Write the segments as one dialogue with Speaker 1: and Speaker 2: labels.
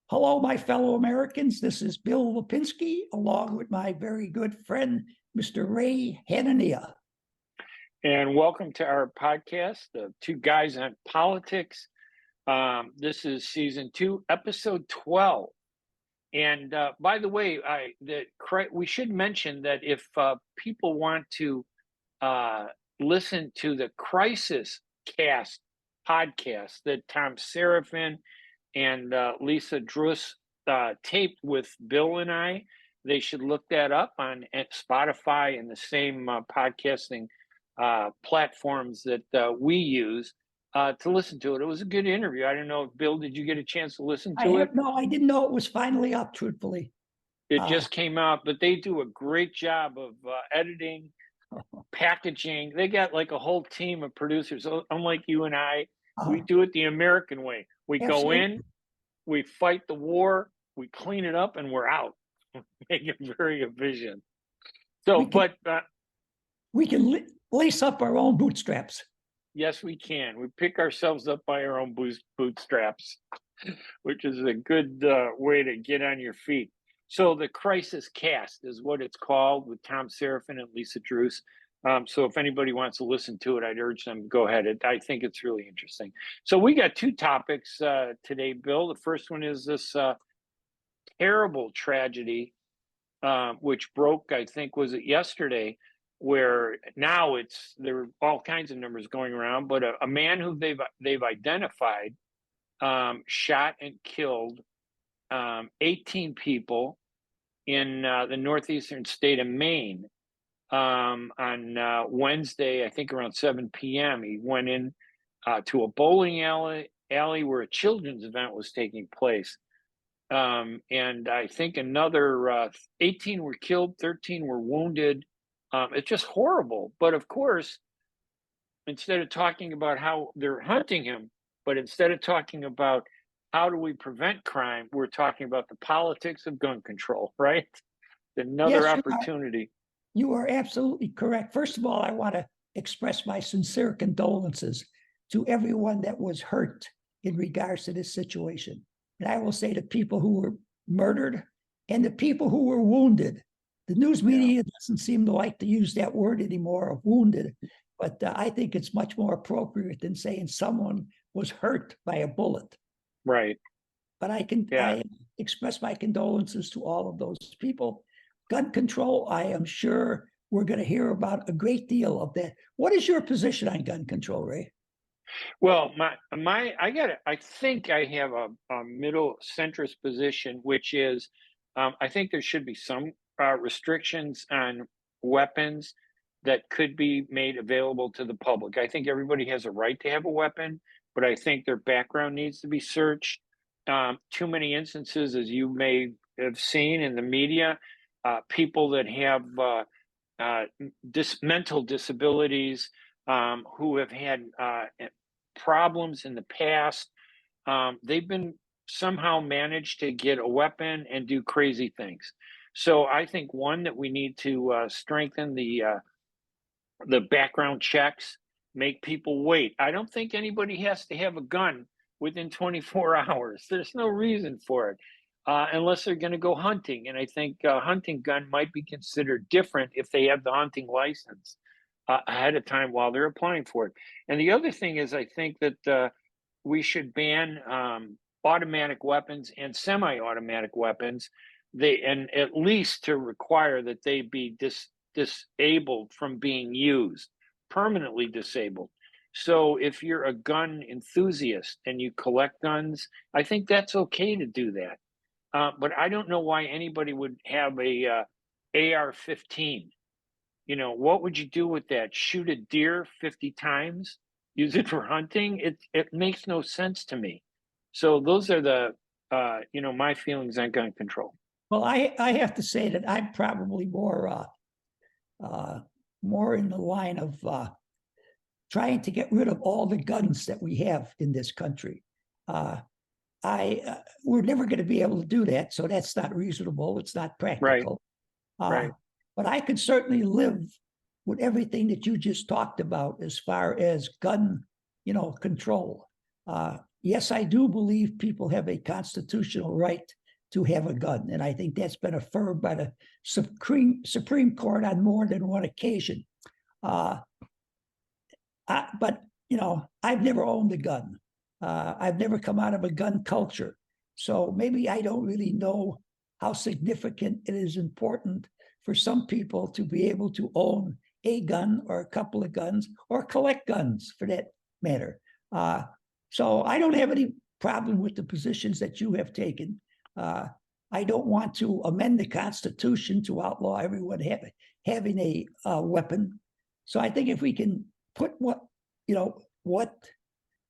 Speaker 1: Hello, my fellow Americans. This is Bill Lipinski, along with my very good friend, Mr. Ray Hanania.
Speaker 2: And welcome to our podcast, the Two Guys on Politics. This is season 2, episode 12. And by the way, we should mention that if people want to listen to the Crisis Cast podcast that Tom Seraphin and Lisa Druss taped with Bill and I, they should look that up on Spotify and the same podcasting platforms that we use to listen to it. It was a good interview. I don't know, Bill, did you get a chance to listen to it?
Speaker 1: No, I didn't know it was finally up, truthfully.
Speaker 2: It just came out, but they do a great job of editing, packaging. They got like a whole team of producers. So unlike you and I, we do it the American way. We go in, we fight the war, we clean it up, and we're out. Make it very efficient. So,
Speaker 1: we can lace up our own bootstraps.
Speaker 2: Yes, we can. We pick ourselves up by our own bootstraps, which is a good way to get on your feet. So the Crisis Cast is what it's called, with Tom Seraphin and Lisa Druss. So if anybody wants to listen to it, I'd urge them to go ahead. I think it's really interesting. So we got two topics today, Bill. The first one is this terrible tragedy, which broke, I think, was it yesterday, where now there are all kinds of numbers going around, but a man who they've identified shot and killed 18 people in the northeastern state of Maine on Wednesday, I think around 7 p.m. He went in to a bowling alley where a children's event was taking place. And I think another 18 were killed, 13 were wounded. It's just horrible. But of course, instead of talking about how they're hunting him, but instead of talking about how do we prevent crime, we're talking about the politics of gun control, right? Another opportunity.
Speaker 1: You are absolutely correct. First of all, I want to express my sincere condolences to everyone that was hurt in regards to this situation. And I will say the people who were murdered and the people who were wounded. The news media doesn't seem to like to use that word anymore, of wounded, but I think it's much more appropriate than saying someone was hurt by a bullet.
Speaker 2: Right.
Speaker 1: But I express my condolences to all of those people. Gun control, I am sure we're going to hear about a great deal of that. What is your position on gun control, Ray?
Speaker 2: Well, I think I have a middle centrist position, which is I think there should be some restrictions on weapons that could be made available to the public. I think everybody has a right to have a weapon, but I think their background needs to be searched. Too many instances, as you may have seen in the media, people that have mental disabilities, who have had problems in the past, they've been somehow managed to get a weapon and do crazy things. So I think, one, that we need to strengthen the background checks, make people wait. I don't think anybody has to have a gun within 24 hours. There's no reason for it, unless they're going to go hunting. And I think a hunting gun might be considered different if they have the hunting license ahead of time while they're applying for it. And the other thing is, I think that we should ban automatic weapons and semi-automatic weapons. And at least to require that they be disabled from being used, permanently disabled. So if you're a gun enthusiast and you collect guns, I think that's okay to do that. But I don't know why anybody would have a AR-15. You know, what would you do with that? Shoot a deer 50 times? Use it for hunting? It makes no sense to me. So those are the my feelings on gun control.
Speaker 1: Well, I have to say that I'm probably more in the line of trying to get rid of all the guns that we have in this country. We're never going to be able to do that, so that's not reasonable. It's not practical.
Speaker 2: Right.
Speaker 1: But I could certainly live with everything that you just talked about as far as gun, control. yes, I do believe people have a constitutional right to have a gun. And I think that's been affirmed by the Supreme Court on more than one occasion. But, I've never owned a gun. I've never come out of a gun culture. So maybe I don't really know how significant it is important for some people to be able to own a gun or a couple of guns or collect guns for that matter. So I don't have any problem with the positions that you have taken. I don't want to amend the Constitution to outlaw everyone having a weapon. So I think if we can put what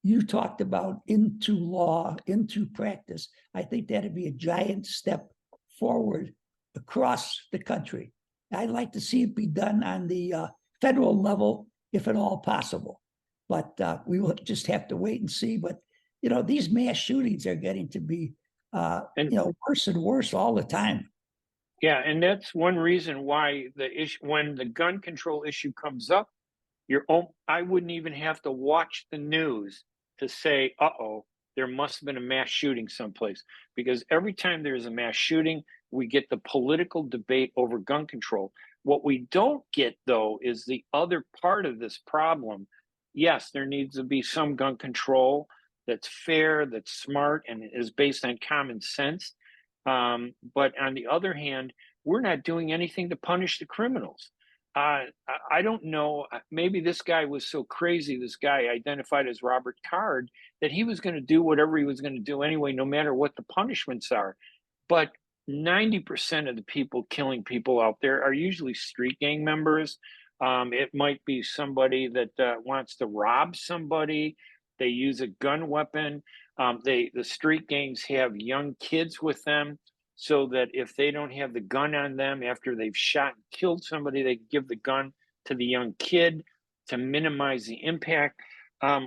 Speaker 1: you talked about into law, into practice, I think that'd be a giant step forward across the country. I'd like to see it be done on the federal level, if at all possible. But we will just have to wait and see. But these mass shootings are getting to be worse and worse all the time.
Speaker 2: Yeah, and that's one reason why the issue, when the gun control issue comes up, I wouldn't even have to watch the news to say, uh-oh, there must have been a mass shooting someplace. Because every time there's a mass shooting, we get the political debate over gun control. What we don't get, though, is the other part of this problem. Yes, there needs to be some gun control that's fair, that's smart, and is based on common sense. But on the other hand, we're not doing anything to punish the criminals. I don't know. Maybe this guy was so crazy, this guy identified as Robert Card, that he was going to do whatever he was going to do anyway, no matter what the punishments are. But 90% of the people killing people out there are usually street gang members. It might be somebody that wants to rob somebody. They use a gun weapon. The street gangs have young kids with them, so that if they don't have the gun on them after they've shot and killed somebody, they give the gun to the young kid to minimize the impact.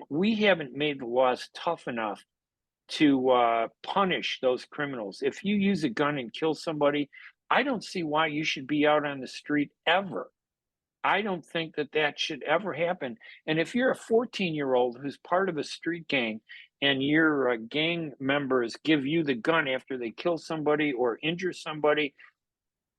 Speaker 2: We haven't made the laws tough enough to punish those criminals. If you use a gun and kill somebody, I don't see why you should be out on the street ever. I don't think that that should ever happen. And if you're a 14-year-old who's part of a street gang and your gang members give you the gun after they kill somebody or injure somebody,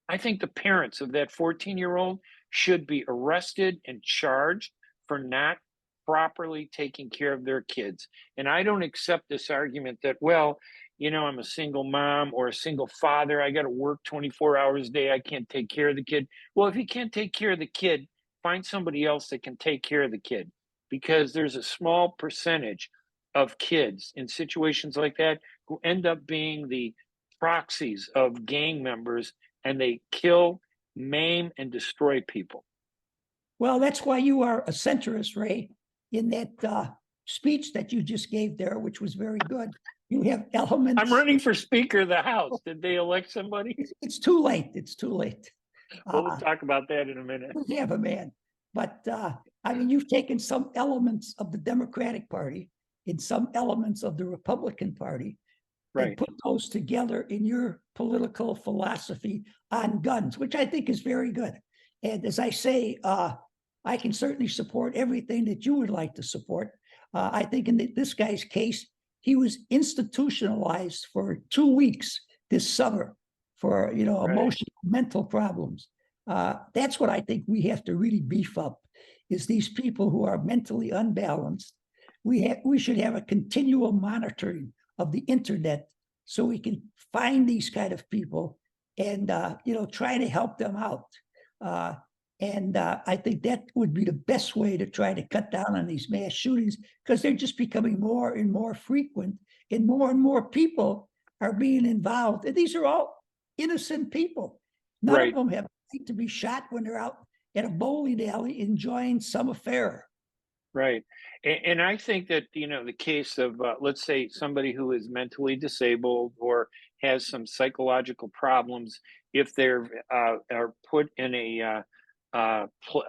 Speaker 2: I think the parents of that 14-year-old should be arrested and charged for not properly taking care of their kids. And I don't accept this argument that, well, I'm a single mom or a single father. I got to work 24 hours a day. I can't take care of the kid. Well, if you can't take care of the kid, find somebody else that can take care of the kid, because there's a small percentage of kids in situations like that who end up being the proxies of gang members, and they kill, maim, and destroy people.
Speaker 1: Well, that's why you are a centrist, Ray, in that speech that you just gave there, which was very good. You have elements.
Speaker 2: I'm running for Speaker of the House. Did they elect somebody?
Speaker 1: It's too late. It's too late.
Speaker 2: We'll talk about that in a minute.
Speaker 1: Yeah, but man. But you've taken some elements of the Democratic Party and some elements of the Republican Party,
Speaker 2: right,
Speaker 1: and put those together in your political philosophy on guns, which I think is very good. And as I say, I can certainly support everything that you would like to support. I think in this guy's case, he was institutionalized for 2 weeks this summer for, emotional, mental problems. That's what I think we have to really beef up, is these people who are mentally unbalanced. We should have a continual monitoring of the internet so we can find these kind of people and, try to help them out. And I think that would be the best way to try to cut down on these mass shootings, because they're just becoming more and more frequent, and more people are being involved. And these are all innocent people. None of them have a right to be shot when they're out at a bowling alley enjoying some affair.
Speaker 2: Right. And I think that, the case of, let's say, somebody who is mentally disabled or has some psychological problems, if they're are put in a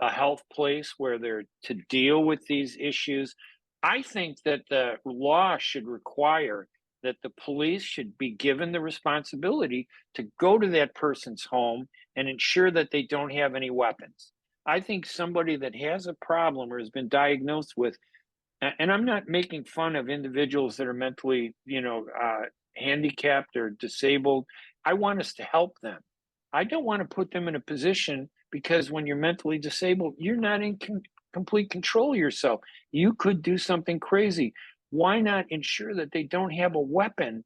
Speaker 2: health place where they're to deal with these issues, I think that the law should require that the police should be given the responsibility to go to that person's home and ensure that they don't have any weapons. I think somebody that has a problem or has been diagnosed with and I'm not making fun of individuals that are mentally, handicapped or disabled. I want us to help them. I don't want to put them in a position because when you're mentally disabled, you're not in complete control of yourself. You could do something crazy. Why not ensure that they don't have a weapon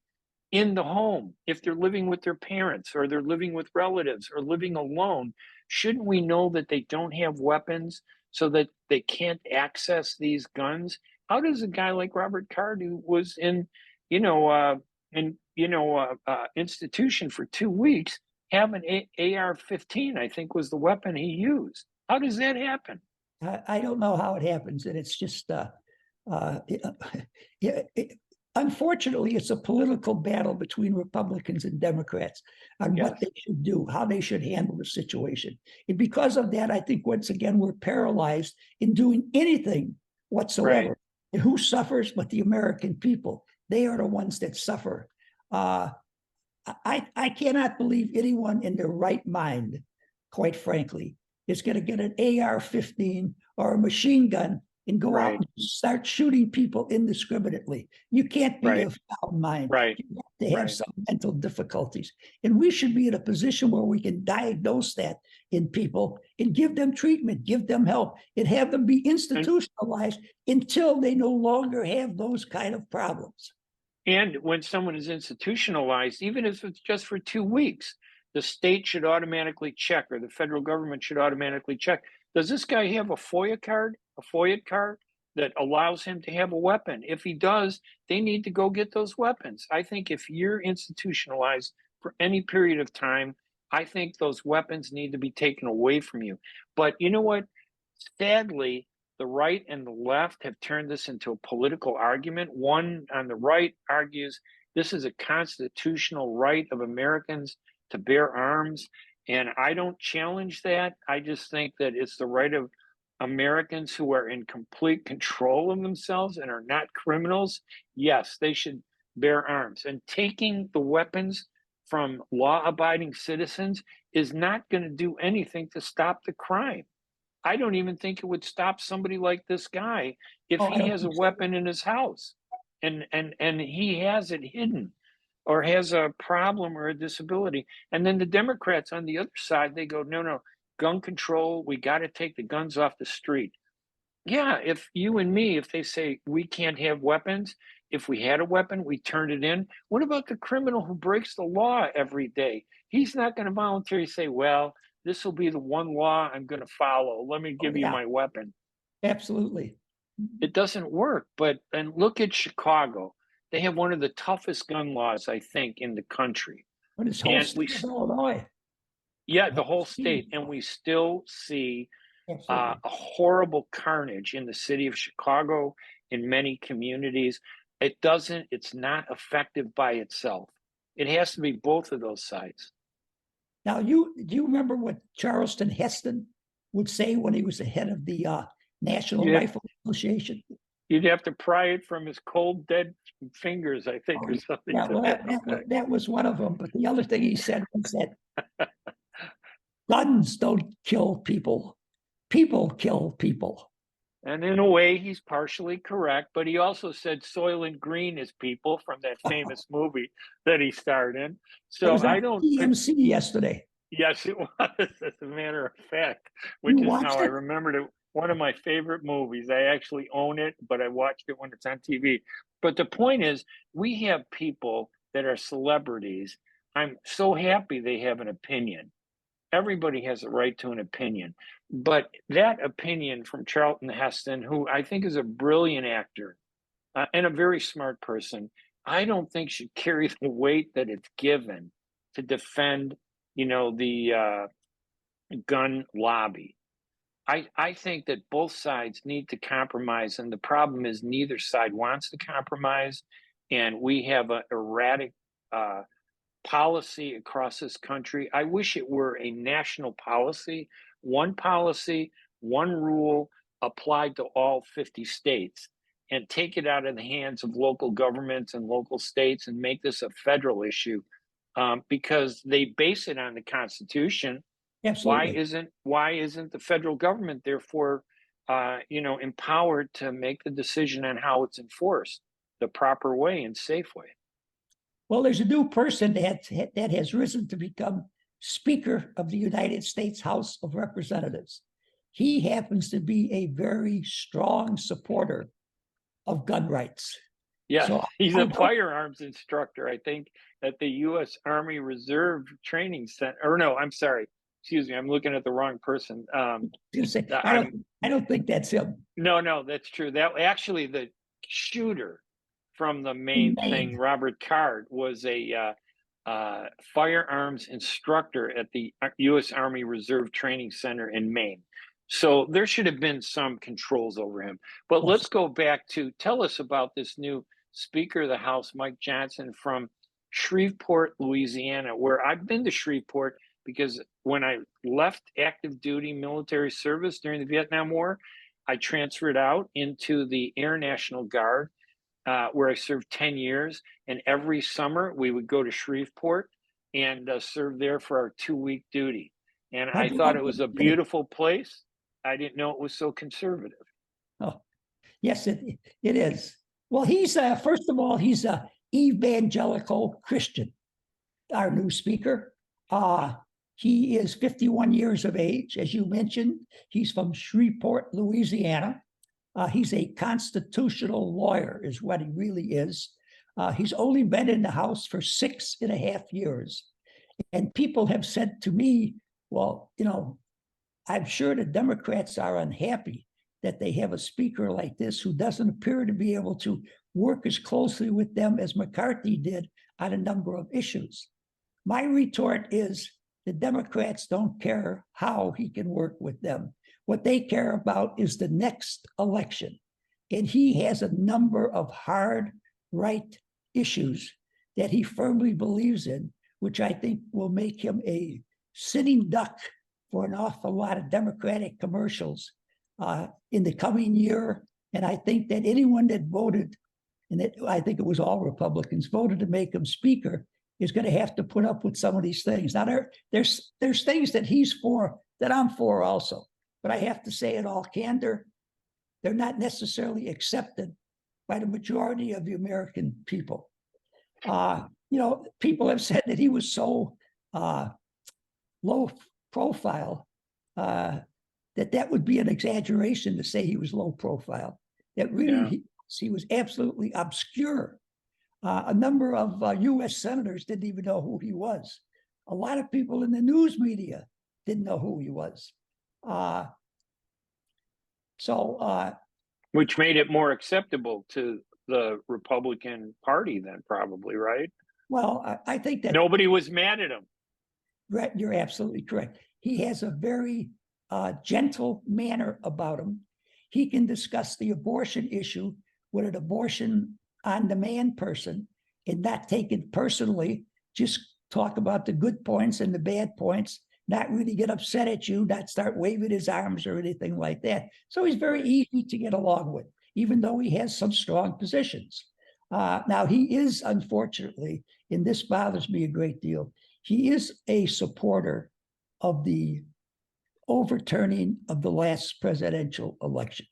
Speaker 2: in the home if they're living with their parents or they're living with relatives or living alone? Shouldn't we know that they don't have weapons so that they can't access these guns? How does a guy like Robert Card, who was you know in institution for 2 weeks, have an AR-15? I think was the weapon he used. How does that happen?
Speaker 1: I don't know how it happens, and it's just yeah, unfortunately, it's a political battle between Republicans and Democrats on what
Speaker 2: Yes.
Speaker 1: they should do, how they should handle the situation. And because of that, I think once again, we're paralyzed in doing anything whatsoever.
Speaker 2: Right.
Speaker 1: And who suffers but the American people? They are the ones that suffer. I cannot believe anyone in their right mind, quite frankly, is going to get an AR-15 or a machine gun and go out
Speaker 2: Right.
Speaker 1: and start shooting people indiscriminately. You can't be
Speaker 2: Right.
Speaker 1: of sound mind.
Speaker 2: Right.
Speaker 1: You have to have
Speaker 2: Right.
Speaker 1: some mental difficulties. And we should be in a position where we can diagnose that in people and give them treatment, give them help, and have them be institutionalized until they no longer have those kind of problems.
Speaker 2: And when someone is institutionalized, even if it's just for 2 weeks, the state should automatically check, or the federal government should automatically check. Does this guy have a FOIA card that allows him to have a weapon? If he does, they need to go get those weapons. I think if you're institutionalized for any period of time, I think those weapons need to be taken away from you. But you know what? Sadly, the right and the left have turned this into a political argument. One on the right argues this is a constitutional right of Americans to bear arms. And I don't challenge that. I just think that it's the right of Americans who are in complete control of themselves and are not criminals. Yes, they should bear arms. And taking the weapons from law abiding citizens is not going to do anything to stop the crime. I don't even think it would stop somebody like this guy if
Speaker 1: Oh, I
Speaker 2: he
Speaker 1: don't
Speaker 2: has a
Speaker 1: think so.
Speaker 2: weapon in his house and he has it hidden or has a problem or a disability. And then the Democrats on the other side, they go, no, no, gun control, we got to take the guns off the street. Yeah, if you and me, if they say we can't have weapons, if we had a weapon, we turned it in. What about the criminal who breaks the law every day? He's not going to voluntarily say, well, this will be the one law I'm going to follow. Let me
Speaker 1: Oh,
Speaker 2: give you
Speaker 1: yeah,
Speaker 2: my weapon.
Speaker 1: absolutely.
Speaker 2: It doesn't work. And look at Chicago. They have one of the toughest gun laws, I think, in the country.
Speaker 1: But this whole
Speaker 2: And
Speaker 1: state of Illinois,
Speaker 2: yeah,
Speaker 1: the
Speaker 2: the
Speaker 1: whole
Speaker 2: whole
Speaker 1: state,
Speaker 2: state, and we still see
Speaker 1: absolutely.
Speaker 2: a horrible carnage in the city of Chicago, in many communities. It's not effective by itself. It has to be both of those sides.
Speaker 1: Now, do you remember what Charleston Heston would say when he was the head of the National
Speaker 2: Yeah,
Speaker 1: Rifle Association?
Speaker 2: you'd have to pry it from his cold, dead fingers, I think,
Speaker 1: Oh,
Speaker 2: or something
Speaker 1: yeah,
Speaker 2: to
Speaker 1: well,
Speaker 2: that
Speaker 1: that,
Speaker 2: effect.
Speaker 1: that was one of them. But the other thing he said was that guns don't kill people, people kill people.
Speaker 2: And in a way, he's partially correct, but he also said Soylent Green is people from that famous movie that he starred in.
Speaker 1: It
Speaker 2: So
Speaker 1: was on
Speaker 2: I don't,
Speaker 1: TMC yesterday.
Speaker 2: yes, it was, as a matter of fact,
Speaker 1: You
Speaker 2: which is how
Speaker 1: watched
Speaker 2: I
Speaker 1: it?
Speaker 2: remembered it. One of my favorite movies. I actually own it, but I watched it when it's on TV. But the point is, we have people that are celebrities. I'm so happy they have an opinion. Everybody has a right to an opinion. But that opinion from Charlton Heston, who I think is a brilliant actor and a very smart person, I don't think should carry the weight that it's given to defend, the gun lobby. I think that both sides need to compromise, and the problem is neither side wants to compromise, and we have an erratic uh, policy across this country. I wish it were a national policy, one rule applied to all 50 states, and take it out of the hands of local governments and local states and make this a federal issue because they base it on the Constitution. Why
Speaker 1: Absolutely.
Speaker 2: isn't why isn't the federal government therefore empowered to make the decision on how it's enforced the proper way and safe way.
Speaker 1: Well, there's a new person that has risen to become Speaker of the United States House of Representatives. He happens to be a very strong supporter of gun rights.
Speaker 2: Yeah,
Speaker 1: So
Speaker 2: he's
Speaker 1: I
Speaker 2: a
Speaker 1: don't-
Speaker 2: firearms instructor, I think, at the U.S. Army Reserve Training Center. Or no, I'm sorry. Excuse me, I'm looking at the wrong person.
Speaker 1: say,
Speaker 2: I'm
Speaker 1: I don't think that's him.
Speaker 2: No, that's true. That actually the shooter from the Maine
Speaker 1: Maine.
Speaker 2: thing, Robert Card, was a firearms instructor at the U.S. Army Reserve Training Center in Maine. So there should have been some controls over him. But
Speaker 1: Yes.
Speaker 2: let's go back to tell us about this new Speaker of the House, Mike Johnson from Shreveport, Louisiana, where I've been to Shreveport because when I left active duty military service during the Vietnam War, I transferred out into the Air National Guard, where I served 10 years. And every summer we would go to Shreveport and serve there for our 2-week duty. And I thought it was a beautiful place. I didn't know it was so conservative.
Speaker 1: Oh, yes, it is. Well, he's first of all, he's a evangelical Christian, our new speaker. He is 51 years of age, as you mentioned. He's from Shreveport, Louisiana. He's a constitutional lawyer, is what he really is. He's only been in the House for 6.5 years. And people have said to me, well, I'm sure the Democrats are unhappy that they have a speaker like this who doesn't appear to be able to work as closely with them as McCarthy did on a number of issues. My retort is the Democrats don't care how he can work with them. What they care about is the next election. And he has a number of hard right issues that he firmly believes in, which I think will make him a sitting duck for an awful lot of Democratic commercials in the coming year. And I think that anyone that voted, and I think it was all Republicans, voted to make him speaker, is going to have to put up with some of these things. Now, there's things that he's for that I'm for also. But I have to say in all candor, they're not necessarily accepted by the majority of the American people. People have said that he was so low profile that would be an exaggeration to say he was low profile. That really, he was absolutely obscure. A number of U.S. senators didn't even know who he was. A lot of people in the news media didn't know who he was.
Speaker 2: Which made it more acceptable to the Republican Party then, probably, right?
Speaker 1: Well, I think that
Speaker 2: nobody was mad at him.
Speaker 1: You're absolutely correct. He has a very gentle manner about him. He can discuss the abortion issue with an abortion on demand person and not take it personally, just talk about the good points and the bad points, not really get upset at you, not start waving his arms or anything like that. So he's very easy to get along with, even though he has some strong positions. Now, he is, unfortunately, and this bothers me a great deal, he is a supporter of the overturning of the last presidential election.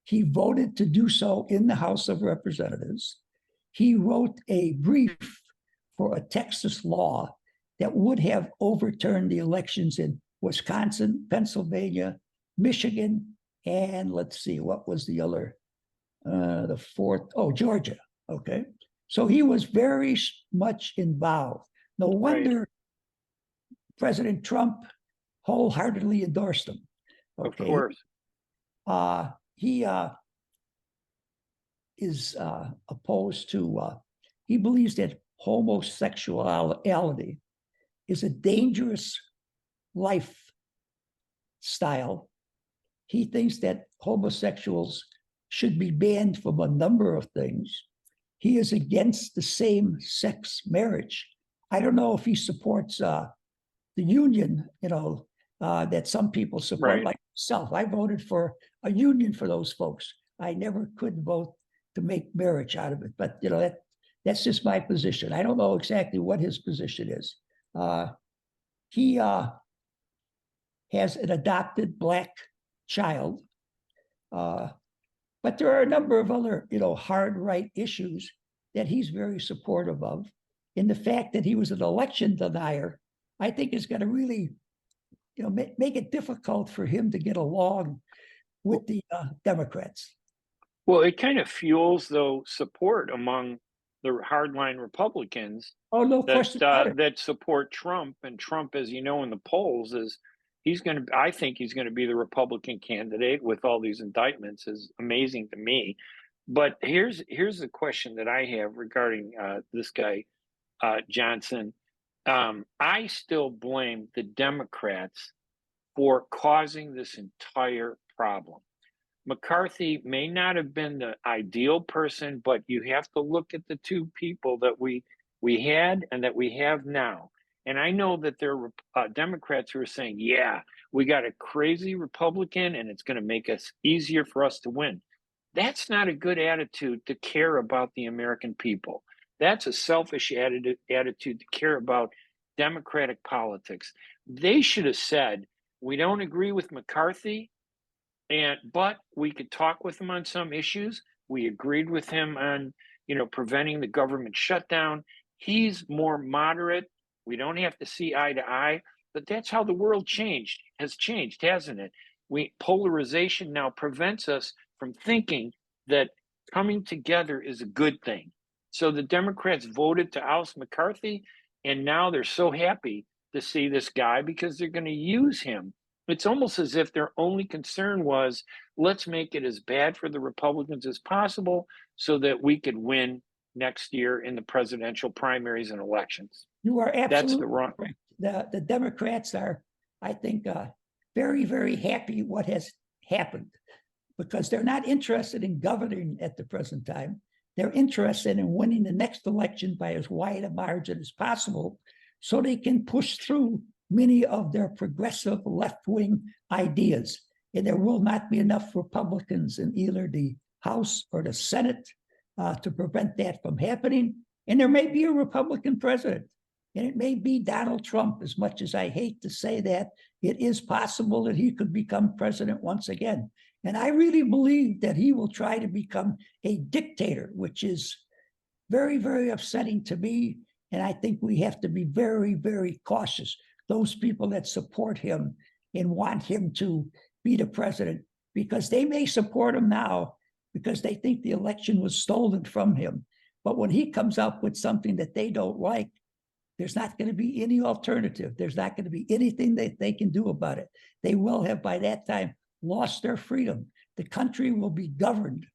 Speaker 1: He voted to do so in the House of Representatives. He wrote a brief for a Texas law that would have overturned the elections in Wisconsin, Pennsylvania, Michigan, and let's see, what was the other, the fourth, Georgia, okay? So he was very much involved. No wonder President Trump wholeheartedly endorsed him.
Speaker 2: Okay? Of course.
Speaker 1: He is opposed to, he believes that homosexuality is a dangerous lifestyle. He thinks that homosexuals should be banned from a number of things. He is against the same-sex marriage. I don't know if he supports the union, that some people support, like myself. I voted for a union for those folks. I never could vote to make marriage out of it, but that's just my position. I don't know exactly what his position is. He has an adopted Black child. But there are a number of other, hard right issues that he's very supportive of. And the fact that he was an election denier, I think is going to really, make it difficult for him to get along with the Democrats.
Speaker 2: Well, it kind of fuels, though, support among the hardline Republicans
Speaker 1: Oh, no question about it.
Speaker 2: that support Trump. And Trump, as you know, in the polls, I think he's going to be the Republican candidate with all these indictments. Is amazing to me. But here's the question that I have regarding this guy Johnson. I still blame the Democrats for causing this entire problem. McCarthy may not have been the ideal person, but you have to look at the two people that we had and that we have now. And I know that there are Democrats who are saying, yeah, we got a crazy Republican and it's going to make us easier for us to win. That's not a good attitude to care about the American people. That's a selfish attitude to care about Democratic politics. They should have said, we don't agree with McCarthy, but we could talk with him on some issues. We agreed with him on, preventing the government shutdown. He's more moderate. We don't have to see eye to eye, but that's how the world has changed, hasn't it? Polarization now prevents us from thinking that coming together is a good thing. So the Democrats voted to oust McCarthy, and now they're so happy to see this guy because they're going to use him. It's almost as if their only concern was, let's make it as bad for the Republicans as possible so that we could win next year in the presidential primaries and elections.
Speaker 1: You are absolutely
Speaker 2: That's the wrong.
Speaker 1: correct. The Democrats are, I think, very, very happy what has happened because they're not interested in governing at the present time. They're interested in winning the next election by as wide a margin as possible so they can push through many of their progressive left-wing ideas. And there will not be enough Republicans in either the House or the Senate to prevent that from happening. And there may be a Republican president, and it may be Donald Trump. As much as I hate to say that, it is possible that he could become president once again. And I really believe that he will try to become a dictator, which is very, very upsetting to me. And I think we have to be very, very cautious. Those people that support him and want him to be the president, because they may support him now because they think the election was stolen from him. But when he comes up with something that they don't like, there's not going to be any alternative. There's not going to be anything that they can do about it. They will have by that time lost their freedom. The country will be governed,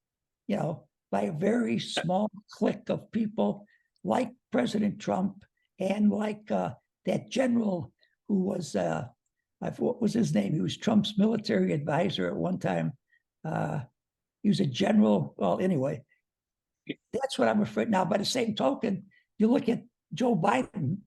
Speaker 1: by a very small clique of people like President Trump and like that general who was, what was his name? He was Trump's military advisor at one time. He was a general. Well, anyway, that's what I'm afraid. Now, by the same token, you look at Joe Biden.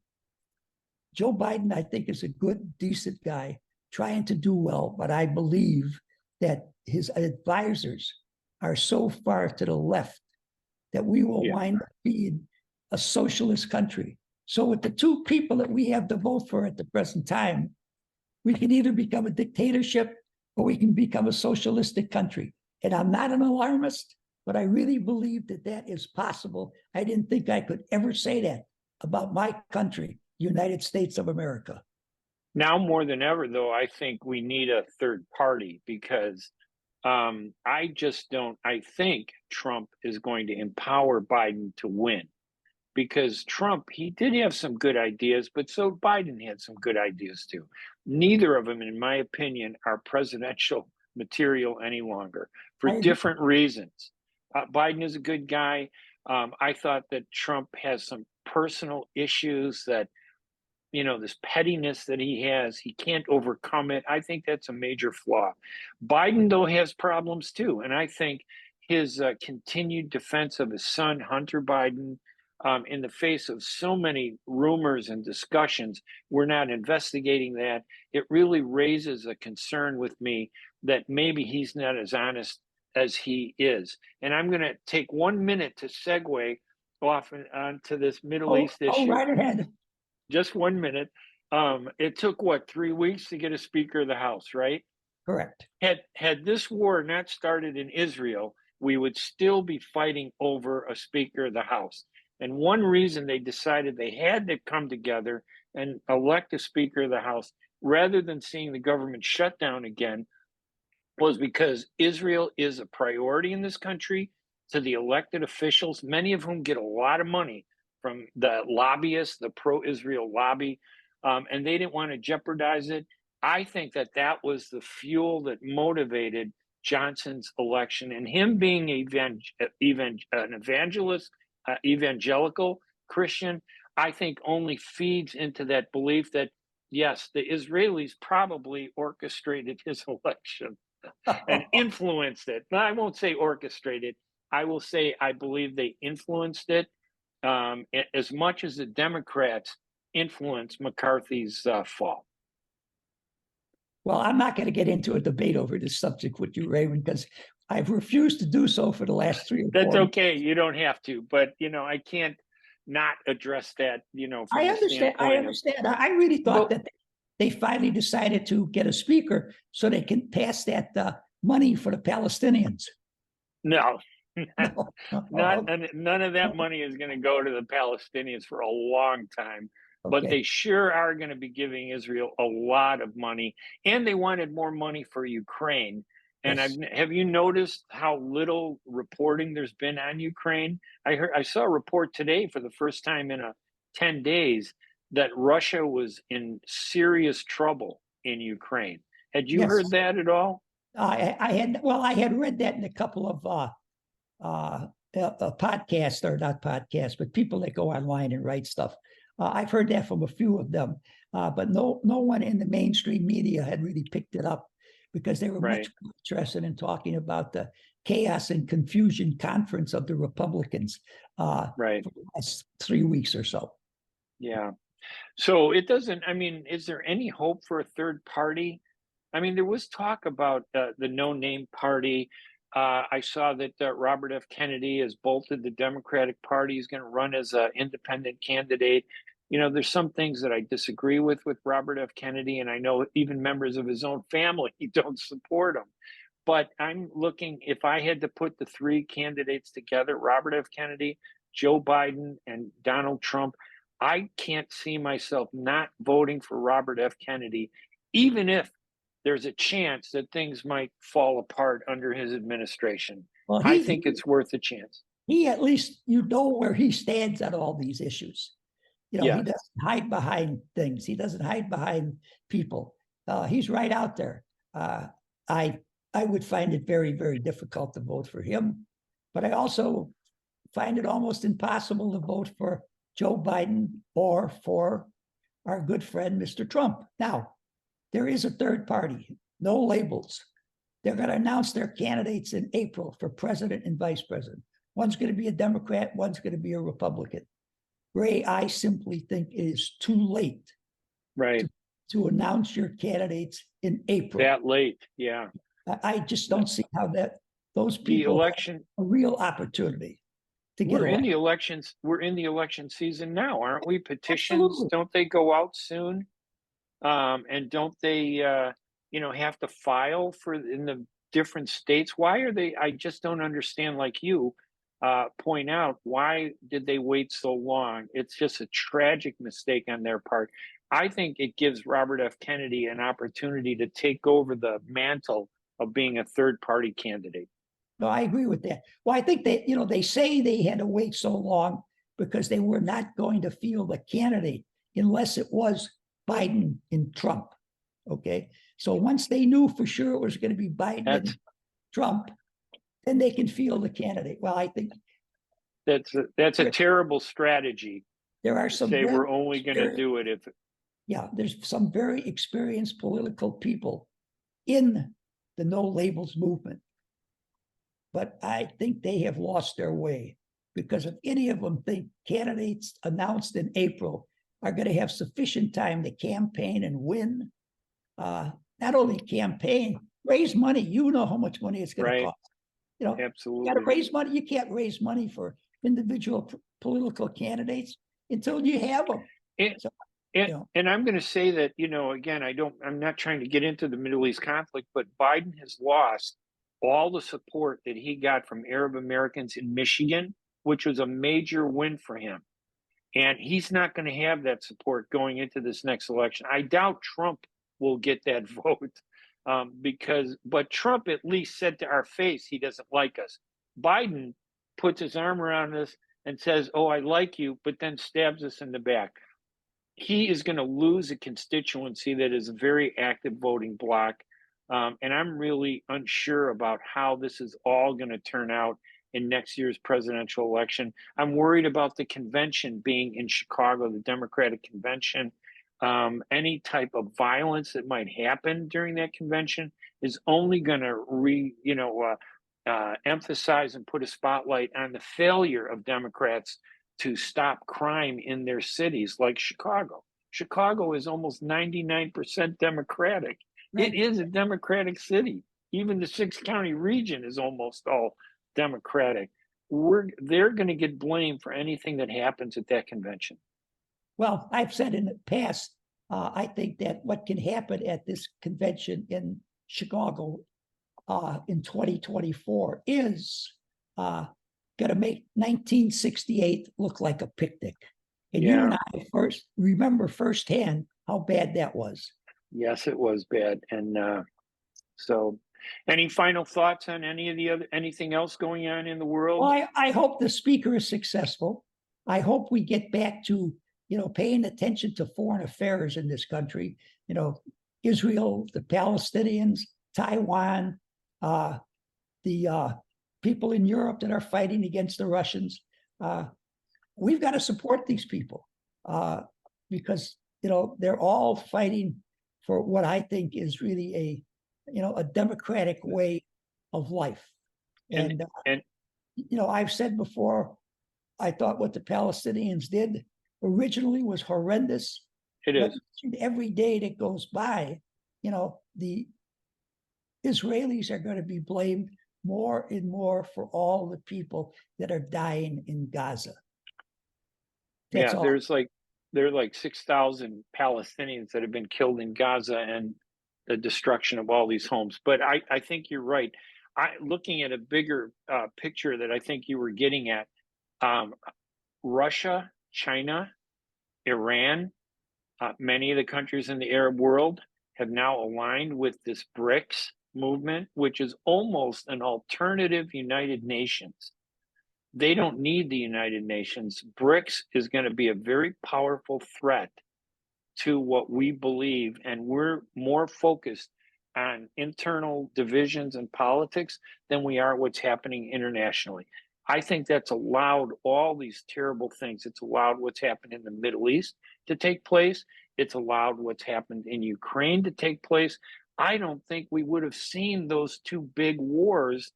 Speaker 1: Joe Biden, I think, is a good, decent guy trying to do well, but I believe that his advisors are so far to the left that we will wind up being a socialist country. So with the two people that we have to vote for at the present time, we can either become a dictatorship or we can become a socialistic country. And I'm not an alarmist, but I really believe that that is possible. I didn't think I could ever say that about my country, United States of America.
Speaker 2: Now more than ever, though, I think we need a third party because I think Trump is going to empower Biden to win. Because Trump, he did have some good ideas, but so Biden had some good ideas too. Neither of them, in my opinion, are presidential material any longer for different reasons. Biden is a good guy. I thought that Trump has some personal issues that, this pettiness that he has, he can't overcome it. I think that's a major flaw. Biden, though, has problems too. And I think his continued defense of his son, Hunter Biden, in the face of so many rumors and discussions, we're not investigating that. It really raises a concern with me that maybe he's not as honest as he is. And I'm going to take 1 minute to segue off onto this Middle East issue.
Speaker 1: Oh, right ahead.
Speaker 2: Just 1 minute. It took 3 weeks to get a Speaker of the House, right?
Speaker 1: Correct.
Speaker 2: Had this war not started in Israel, we would still be fighting over a Speaker of the House. And one reason they decided they had to come together and elect a Speaker of the House rather than seeing the government shut down again was because Israel is a priority in this country to the elected officials, many of whom get a lot of money from the lobbyists, the pro-Israel lobby, and they didn't want to jeopardize it. I think that that was the fuel that motivated Johnson's election, and him being an evangelist, evangelical Christian, I think only feeds into that belief that yes, the Israelis probably orchestrated his election and influenced it. I won't say orchestrated. I will say I believe they influenced it as much as the Democrats influenced McCarthy's fall.
Speaker 1: Well, I'm not going to get into a debate over this subject with you, Raymond, because I've refused to do so for the last 3 or 4
Speaker 2: That's okay. You don't have to, but I can't not address that. From
Speaker 1: I
Speaker 2: the
Speaker 1: understand. I
Speaker 2: standpoint of,
Speaker 1: understand. I really thought
Speaker 2: Well-
Speaker 1: that they finally decided to get a speaker so they can pass that money for the Palestinians.
Speaker 2: no,
Speaker 1: No.
Speaker 2: none of that money is going to go to the Palestinians for a long time. But
Speaker 1: Okay.
Speaker 2: they sure are going to be giving Israel a lot of money, and they wanted more money for Ukraine. And
Speaker 1: Yes.
Speaker 2: have you noticed how little reporting there's been on Ukraine? I saw a report today for the first time in 10 days that Russia was in serious trouble in Ukraine. Had you
Speaker 1: Yes.
Speaker 2: heard that at all?
Speaker 1: I had read that in a couple of podcasts, or not podcasts, but people that go online and write stuff. I've heard that from a few of them, but no one in the mainstream media had really picked it up because they were much more interested in talking about the chaos and confusion conference of the Republicans for the last 3 weeks or so.
Speaker 2: Yeah. So it doesn't, is there any hope for a third party? There was talk about the no name party. I saw that Robert F. Kennedy has bolted the Democratic Party. He's going to run as an independent candidate. There's some things that I disagree with Robert F. Kennedy, and I know even members of his own family don't support him. But I'm looking, if I had to put the 3 candidates together, Robert F. Kennedy, Joe Biden, and Donald Trump, I can't see myself not voting for Robert F. Kennedy, even if there's a chance that things might fall apart under his administration. Well, I think it's worth a chance.
Speaker 1: He, at least, where he stands on all these issues. He doesn't hide behind things. He doesn't hide behind people. He's right out there. I would find it very, very difficult to vote for him, but I also find it almost impossible to vote for Joe Biden or for our good friend, Mr. Trump. Now, there is a third party, no labels. They're going to announce their candidates in April for president and vice president. One's going to be a Democrat, one's going to be a Republican. Ray, I simply think it is too late to announce your candidates in April.
Speaker 2: That late, yeah.
Speaker 1: I just don't see how those people have a real opportunity to get
Speaker 2: We're in the elections. We're in the election season now, aren't we? Petitions, Absolutely. Don't they go out soon? And don't they, have to file in the different states? Why are they? I just don't understand. Like you point out, why did they wait so long? It's just a tragic mistake on their part. I think it gives Robert F. Kennedy an opportunity to take over the mantle of being a third-party candidate.
Speaker 1: No, I agree with that. Well, I think that, they say they had to wait so long because they were not going to field a candidate unless it was Biden and Trump. Okay. So once they knew for sure it was going to be Biden and Trump, then they can field a candidate. Well, I think
Speaker 2: that's a terrible strategy.
Speaker 1: There are some.
Speaker 2: Say we're only going to do it if.
Speaker 1: Yeah, there's some very experienced political people in the no labels movement. But I think they have lost their way, because if any of them think candidates announced in April are going to have sufficient time to campaign and win, not only campaign, raise money. You know how much money it's going to cost.
Speaker 2: Absolutely.
Speaker 1: You got to raise money. You can't raise money for individual political candidates until you have them.
Speaker 2: And,
Speaker 1: you know.
Speaker 2: and I'm going to say that, again, I'm not trying to get into the Middle East conflict, but Biden has lost all the support that he got from Arab Americans in Michigan, which was a major win for him. And he's not going to have that support going into this next election. I doubt Trump will get that vote but Trump at least said to our face he doesn't like us. Biden puts his arm around us and says, "Oh, I like you," but then stabs us in the back. He is going to lose a constituency that is a very active voting bloc. And I'm really unsure about how this is all going to turn out in next year's presidential election. I'm worried about the convention being in Chicago, the Democratic convention. Any type of violence that might happen during that convention is only going to emphasize and put a spotlight on the failure of Democrats to stop crime in their cities like Chicago. Chicago is almost 99% Democratic.
Speaker 1: Right.
Speaker 2: It is a Democratic city. Even the 6-county region is almost all Democratic. They're going to get blamed for anything that happens at that convention.
Speaker 1: Well, I've said in the past, I think that what can happen at this convention in Chicago in 2024 is going to make 1968 look like a picnic. And you and I remember firsthand how bad that was.
Speaker 2: Yes, it was bad. And so any final thoughts on anything else going on in the world?
Speaker 1: Well, I hope the speaker is successful. I hope we get back to, paying attention to foreign affairs in this country, Israel, the Palestinians, Taiwan, the people in Europe that are fighting against the Russians. We've got to support these people because, they're all fighting for what I think is really a democratic way of life. And I've said before, I thought what the Palestinians did originally was horrendous.
Speaker 2: It is.
Speaker 1: Every day that goes by, the Israelis are going to be blamed more and more for all the people that are dying in Gaza.
Speaker 2: There are like 6,000 Palestinians that have been killed in Gaza and the destruction of all these homes. But I think you're right. Looking at a bigger picture that I think you were getting at, Russia, China, Iran, many of the countries in the Arab world have now aligned with this BRICS movement, which is almost an alternative United Nations. They don't need the United Nations. BRICS is going to be a very powerful threat to what we believe, and we're more focused on internal divisions and politics than we are what's happening internationally. I think that's allowed all these terrible things. It's allowed what's happened in the Middle East to take place. It's allowed what's happened in Ukraine to take place. I don't think we would have seen those two big wars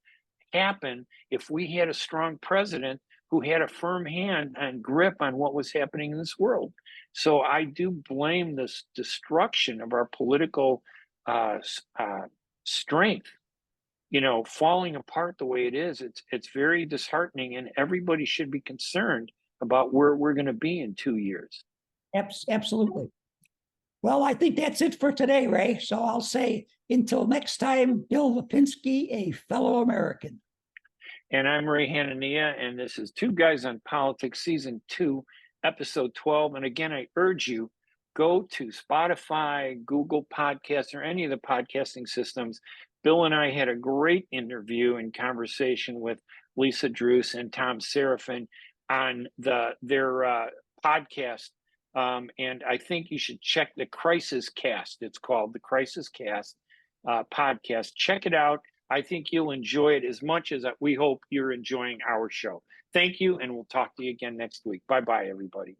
Speaker 2: happen if we had a strong president who had a firm hand and grip on what was happening in this world. So I do blame this destruction of our political strength, falling apart the way it is. It's very disheartening, and everybody should be concerned about where we're going to be in 2 years.
Speaker 1: Absolutely. Well, I think that's it for today, Ray. So I'll say until next time, Bill Lipinski, a fellow American.
Speaker 2: And I'm Ray Hanania, and this is Two Guys on Politics, Season 2, Episode 12. And again, I urge you, go to Spotify, Google Podcasts, or any of the podcasting systems. Bill and I had a great interview and conversation with Lisa Druce and Tom Seraphin on their podcast. And I think you should check the Crisis Cast. It's called the Crisis Cast podcast. Check it out. I think you'll enjoy it as much as we hope you're enjoying our show. Thank you, and we'll talk to you again next week. Bye-bye, everybody.